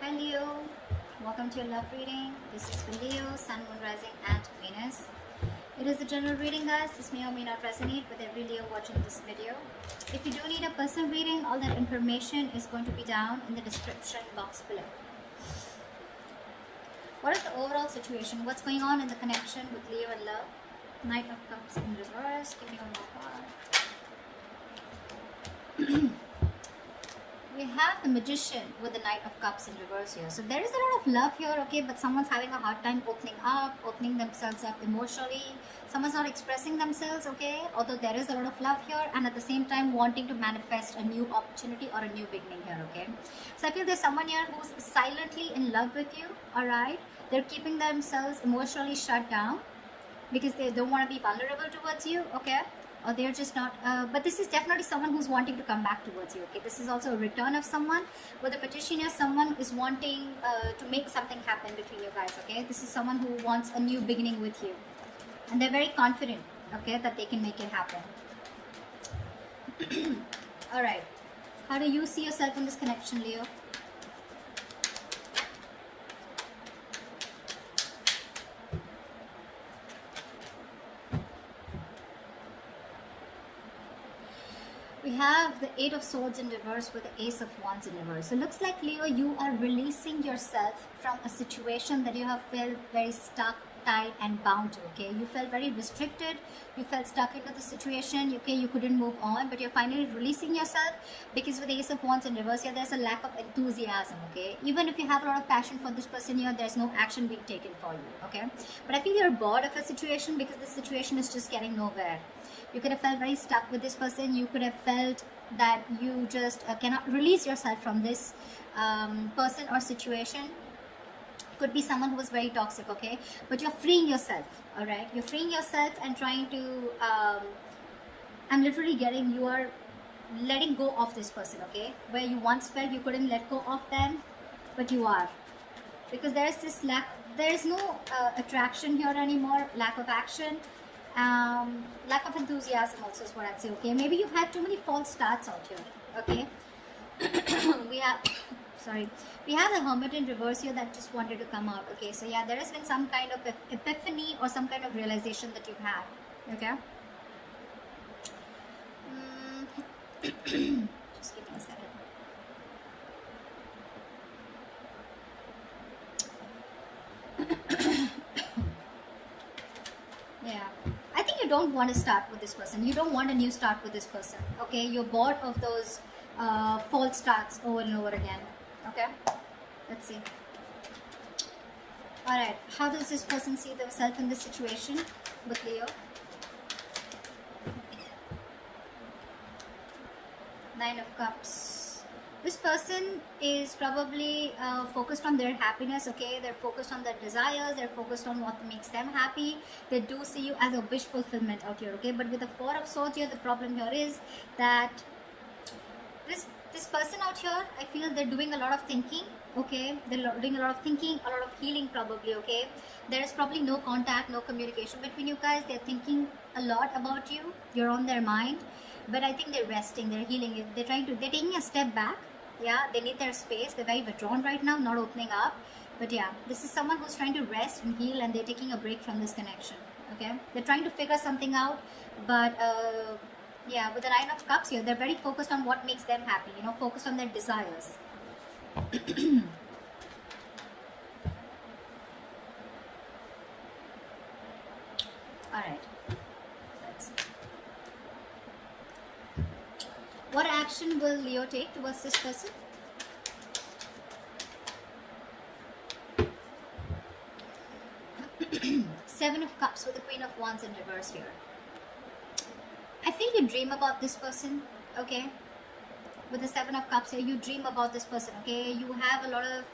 Hi Leo, welcome to your love reading. This is for Leo, Sun, Moon, Rising, and Venus. It is a general reading, guys. This may or may not resonate with every Leo watching this video. If you do need a personal reading, all that information is going to be down in the description box below. What is the overall situation? What's going on in the connection with Leo and love? Knight of Cups in reverse. Give me one more card. We have the Magician with the Knight of Cups in reverse here. So there is a lot of love here, okay, but someone's having a hard time opening themselves up emotionally. Someone's not expressing themselves, okay, although there is a lot of love here, and at the same time wanting to manifest a new opportunity or a new beginning here, okay. So I feel there's someone here who's silently in love with you, all right. They're keeping themselves emotionally shut down because they don't want to be vulnerable towards you, okay. Or they're just not, but this is definitely someone who's wanting to come back towards you, okay. This is also a return of someone. With the Magician here, someone is wanting to make something happen between you guys, okay. This is someone who wants a new beginning with you, and they're very confident, okay, that they can make it happen. All right, how do you see yourself in this connection, Leo? We have the Eight of Swords in reverse with the Ace of Wands in reverse. So it looks like, Leo, you are releasing yourself from a situation that you have felt very stuck, tied and bound to, okay. You felt very restricted, you felt stuck into the situation, okay, you couldn't move on, but you're finally releasing yourself because with the Ace of Wands in reverse here, there's a lack of enthusiasm, okay. Even if you have a lot of passion for this person here, there's no action being taken for you, okay. But I feel you're bored of a situation because this situation is just getting nowhere. You could have felt very stuck with this person. You could have felt that you just cannot release yourself from this person or situation. Could be someone who was very toxic, okay, but you're freeing yourself, all right. You're freeing yourself and trying to I'm literally getting, you are letting go of this person, okay, where you once felt you couldn't let go of them, but you are, because there is this lack, there is no attraction here anymore, lack of action, lack of enthusiasm also is what I'd say, okay. Maybe you've had too many false starts out here, okay. we have a Hermit in reverse here that just wanted to come out, okay. So yeah, there has been some kind of epiphany or some kind of realization that you've had, okay. Just give me a second. Yeah, I think you don't want to start with this person. You don't want a new start with this person, okay. You're bored of those false starts over and over again, okay. Let's see. All right, how does this person see themselves in this situation with Leo? Nine of Cups. This person is probably focused on their happiness, okay. They're focused on their desires, they're focused on what makes them happy. They do see you as a wish fulfillment out here, okay. But with the Four of Swords here, the problem here is that this person out here, I feel they're doing a lot of thinking, okay. They're doing a lot of thinking, a lot of healing probably, okay. There is probably no contact, no communication between you guys. They're thinking a lot about you, you're on their mind, but I think they're resting, they're healing, they're taking a step back. Yeah, they need their space, they're very withdrawn right now, not opening up. But yeah, this is someone who's trying to rest and heal, and they're taking a break from this connection, okay. They're trying to figure something out, but yeah, with the Nine of Cups here, they're very focused on what makes them happy, you know, focused on their desires. All right, let's see. What action will Leo take towards this person? Seven of Cups with the Queen of Wands in reverse here. I feel you dream about this person, okay. With the Seven of Cups here, you dream about this person, okay. You have a lot of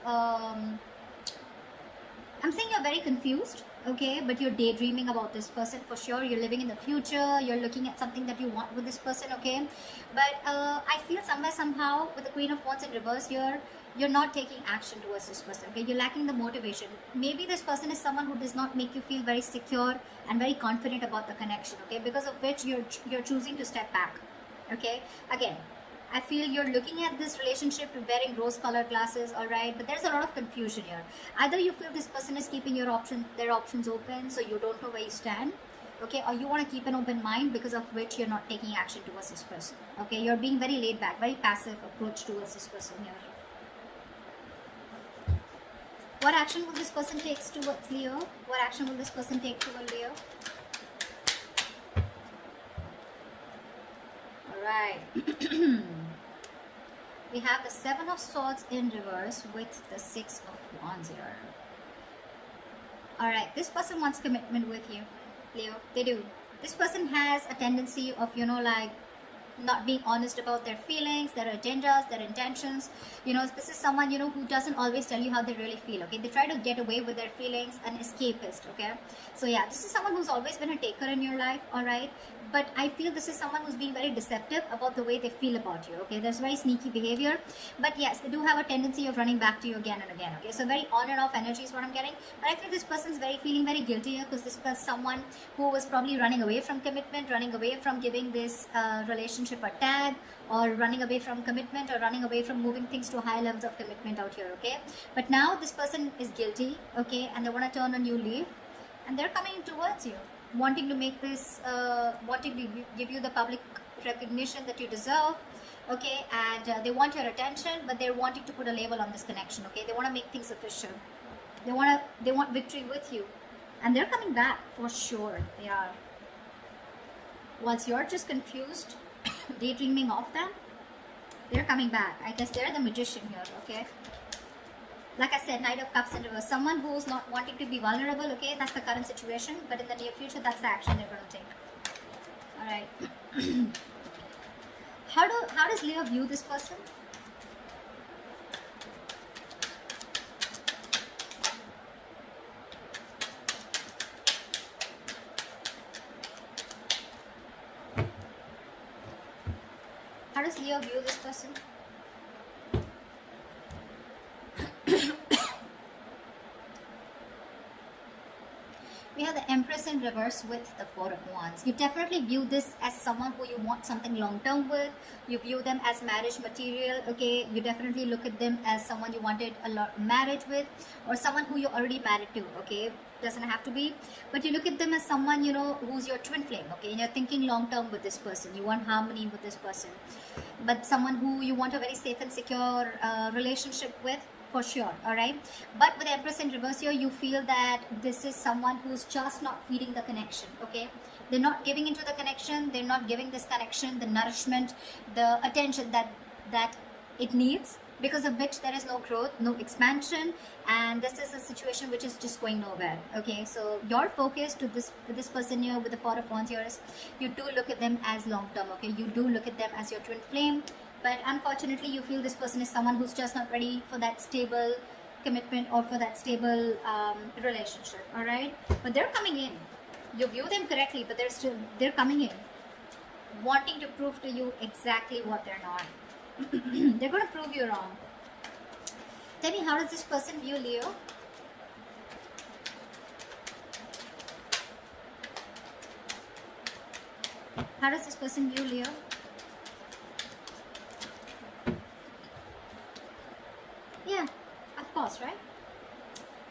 I'm saying you're very confused, okay, but you're daydreaming about this person for sure. You're living in the future, you're looking at something that you want with this person, okay. But I feel somewhere, somehow, with the Queen of Wands in reverse here, you're not taking action towards this person, okay. You're lacking the motivation. Maybe this person is someone who does not make you feel very secure and very confident about the connection, okay, because of which you're choosing to step back, okay. Again, I feel you're looking at this relationship wearing rose-colored glasses, all right? But there's a lot of confusion here. Either you feel this person is keeping their options open, so you don't know where you stand, okay? Or you want to keep an open mind, because of which you're not taking action towards this person, okay? You're being very laid back, very passive approach towards this person here. What action will this person take towards Leo? What action will this person take towards Leo? Alright. We have the Seven of Swords in reverse with the Six of Wands here. Alright, this person wants commitment with you, Leo. They do. This person has a tendency of, like, not being honest about their feelings, their agendas, their intentions. This is someone, who doesn't always tell you how they really feel, okay? They try to get away with their feelings, an escapist, okay? So yeah, this is someone who's always been a taker in your life, all right? But I feel this is someone who's being very deceptive about the way they feel about you, okay? There's very sneaky behavior, but yes, they do have a tendency of running back to you again and again, okay? So very on and off energy is what I'm getting. But I feel this person's feeling very guilty here, because this was someone who was probably running away from commitment, running away from giving this relationship a tag, or running away from commitment, or running away from moving things to high levels of commitment out here, okay? But now this person is guilty, okay? And they want to turn a new leaf, and they're coming towards you, wanting to make this, wanting to give you the public recognition that you deserve, okay? And they want your attention, but they're wanting to put a label on this connection, okay? They want to make things official. They want victory with you, and they're coming back for sure. They are. Once you're just confused, daydreaming of them, they're coming back. I guess they're the magician here, okay? Like I said, Knight of Cups in reverse. Someone who's not wanting to be vulnerable, okay? That's the current situation. But in the near future, that's the action they're going to take. Alright. How does Leo view this person? How does Leo view this person? We have the Empress in reverse with the Four of Wands. You definitely view this as someone who you want something long-term with. You view them as marriage material, okay? You definitely look at them as someone you wanted a marriage with, or someone who you're already married to, okay? Doesn't have to be. But you look at them as someone, who's your twin flame, okay? And you're thinking long-term with this person. You want harmony with this person. But someone who you want a very safe and secure relationship with, for sure, all right? But with Empress in reverse here, you feel that this is someone who's just not feeding the connection, okay? They're not giving into the connection. They're not giving this connection the nourishment, the attention that it needs, because of which there is no growth, no expansion, and this is a situation which is just going nowhere, okay? So your focus to this person here with the Four of Wands here is, you do look at them as long-term, okay? You do look at them as your twin flame. But unfortunately, you feel this person is someone who's just not ready for that stable commitment, or for that stable relationship, all right? But they're coming in. You view them correctly, but they're coming in, wanting to prove to you exactly what they're not. They're going to prove you wrong. Tell me, how does this person view Leo? How does this person view Leo? Yeah, of course, right?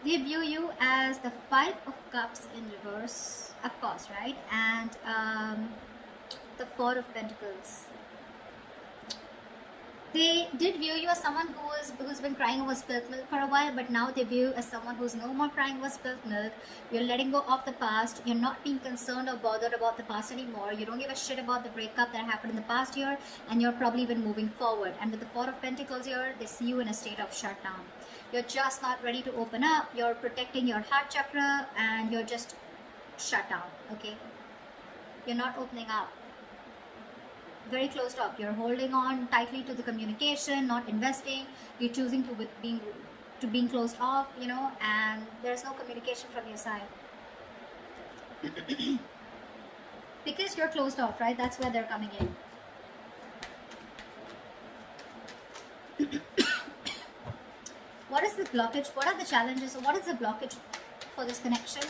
They view you as the Five of Cups in reverse, of course, right? And the Four of Pentacles. They did view you as someone who's been crying over spilt milk for a while, but now they view you as someone who's no more crying over spilt milk. You're letting go of the past. You're not being concerned or bothered about the past anymore. You don't give a shit about the breakup that happened in the past year, and you're probably even moving forward. And with the Four of Pentacles here, they see you in a state of shutdown. You're just not ready to open up. You're protecting your heart chakra, and you're just shut down, okay? You're not opening up. Very closed off. You're holding on tightly to the communication, not investing. You're choosing to being closed off, and there's no communication from your side. Because you're closed off, right? That's where they're coming in. What is the blockage? What are the challenges? What is the blockage for this connection?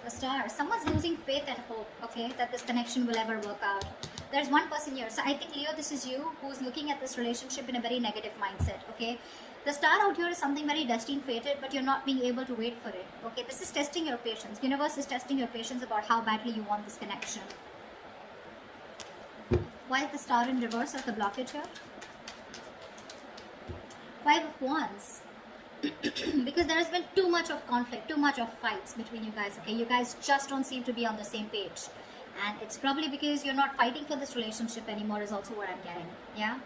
The Star. Someone's losing faith and hope, okay, that this connection will ever work out. There's one person here. So I think, Leo, this is you who's looking at this relationship in a very negative mindset, okay? The star out here is something very destined, fated, but you're not being able to wait for it, okay? This is testing your patience. Universe is testing your patience about how badly you want this connection. Why is the star in reverse as the blockage here? 5 of Wands. Because there has been too much of conflict, too much of fights between you guys, okay? You guys just don't seem to be on the same page. And it's probably because you're not fighting for this relationship anymore is also what I'm getting, yeah?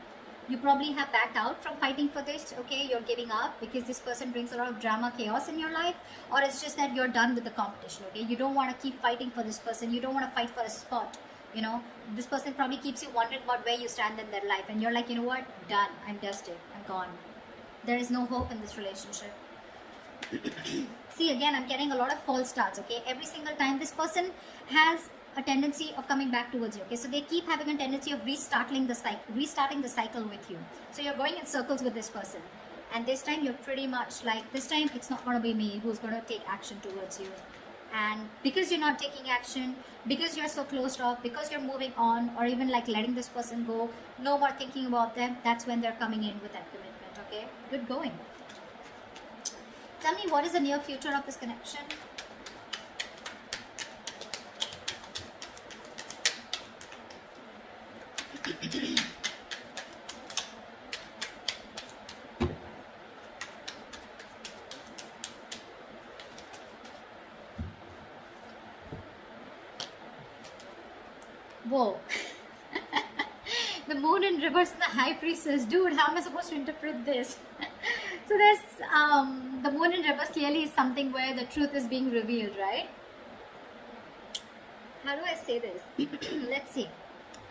You probably have backed out from fighting for this, okay? You're giving up because this person brings a lot of drama, chaos in your life. Or it's just that you're done with the competition, okay? You don't want to keep fighting for this person. You don't want to fight for a spot, you know? This person probably keeps you wondering about where you stand in their life. And you're like, you know what? Done. I'm dusted. I'm gone. There is no hope in this relationship. See, again, I'm getting a lot of false starts, okay? Every single time this person has a tendency of coming back towards you, okay? So they keep having a tendency of restarting the cycle with you. So you're going in circles with this person. And this time you're pretty much like, this time it's not going to be me who's going to take action towards you. And because you're not taking action, because you're so closed off, because you're moving on, or even like letting this person go, no more thinking about them, that's when they're coming in with that commitment. Okay, good going. Tell me, what is the near future of this connection? Whoa. The moon in reverse and the high priestess. Dude, how am I supposed to interpret this? So there's the moon in reverse clearly is something where the truth is being revealed, right? How do I say this? Let's see.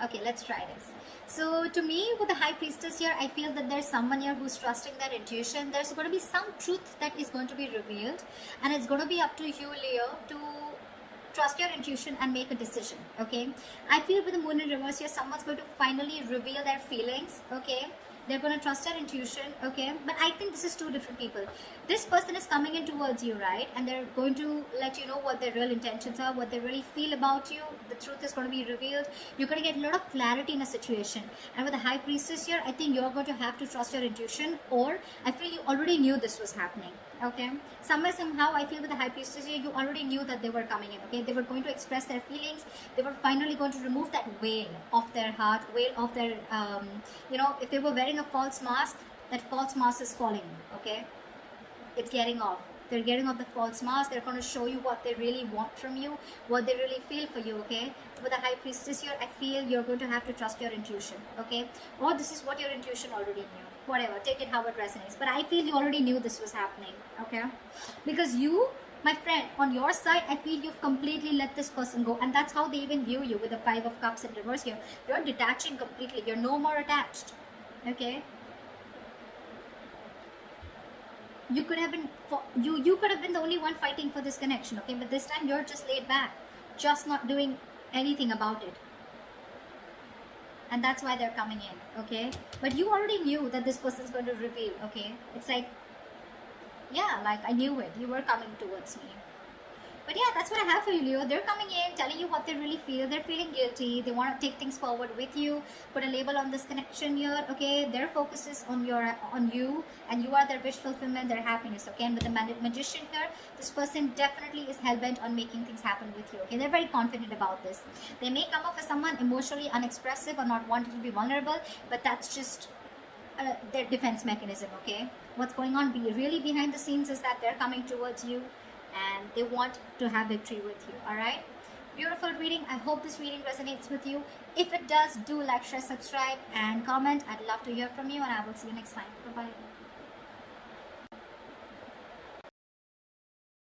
Okay, let's try this. So to me, with the high priestess here, I feel that there's someone here who's trusting their intuition. There's going to be some truth that is going to be revealed, and it's going to be up to you, Leo, to trust your intuition and make a decision, okay? I feel with the moon in reverse here, someone's going to finally reveal their feelings, okay? They're going to trust their intuition, okay? But I think this is two different people. This person is coming in towards you, right? And they're going to let you know what their real intentions are, what they really feel about you. The truth is going to be revealed. You're going to get a lot of clarity in a situation. And with the high priestess here, I think you're going to have to trust your intuition, or I feel you already knew this was happening. Okay, somewhere, somehow, I feel with the high priestess here, you already knew that they were coming in, okay? They were going to express their feelings. They were finally going to remove that veil of their heart, veil of their, you know, if they were wearing a false mask, that false mask is falling, okay? It's getting off. They're getting off the false mask. They're going to show you what they really want from you, what they really feel for you, okay? With the high priestess here, I feel you're going to have to trust your intuition, okay? Or this is what your intuition already knew. Whatever, take it how it resonates. But I feel you already knew this was happening, okay? Because you, my friend, on your side, I feel you've completely let this person go. And that's how they even view you with the 5 of Cups in reverse here. You're detaching completely. You're no more attached, okay? You could have been you could have been the only one fighting for this connection, okay? But this time you're just laid back, just not doing anything about it. And that's why they're coming in, okay? But you already knew that this person's going to reveal, okay? It's like, yeah, like I knew it. You were coming towards me. But yeah, that's what I have for you, Leo. They're coming in, telling you what they really feel. They're feeling guilty. They want to take things forward with you. Put a label on this connection here, okay? Their focus is on you, and you are their wish fulfillment, their happiness, okay? And with the magician here, this person definitely is hell-bent on making things happen with you, okay? They're very confident about this. They may come off as someone emotionally unexpressive or not wanting to be vulnerable, but that's just their defense mechanism, okay? What's going on really behind the scenes is that they're coming towards you, and they want to have victory with you. All right, beautiful reading. I hope this reading resonates with you. If it does, do like, share, subscribe, and comment. I'd love to hear from you, and I will see you next time. Bye bye.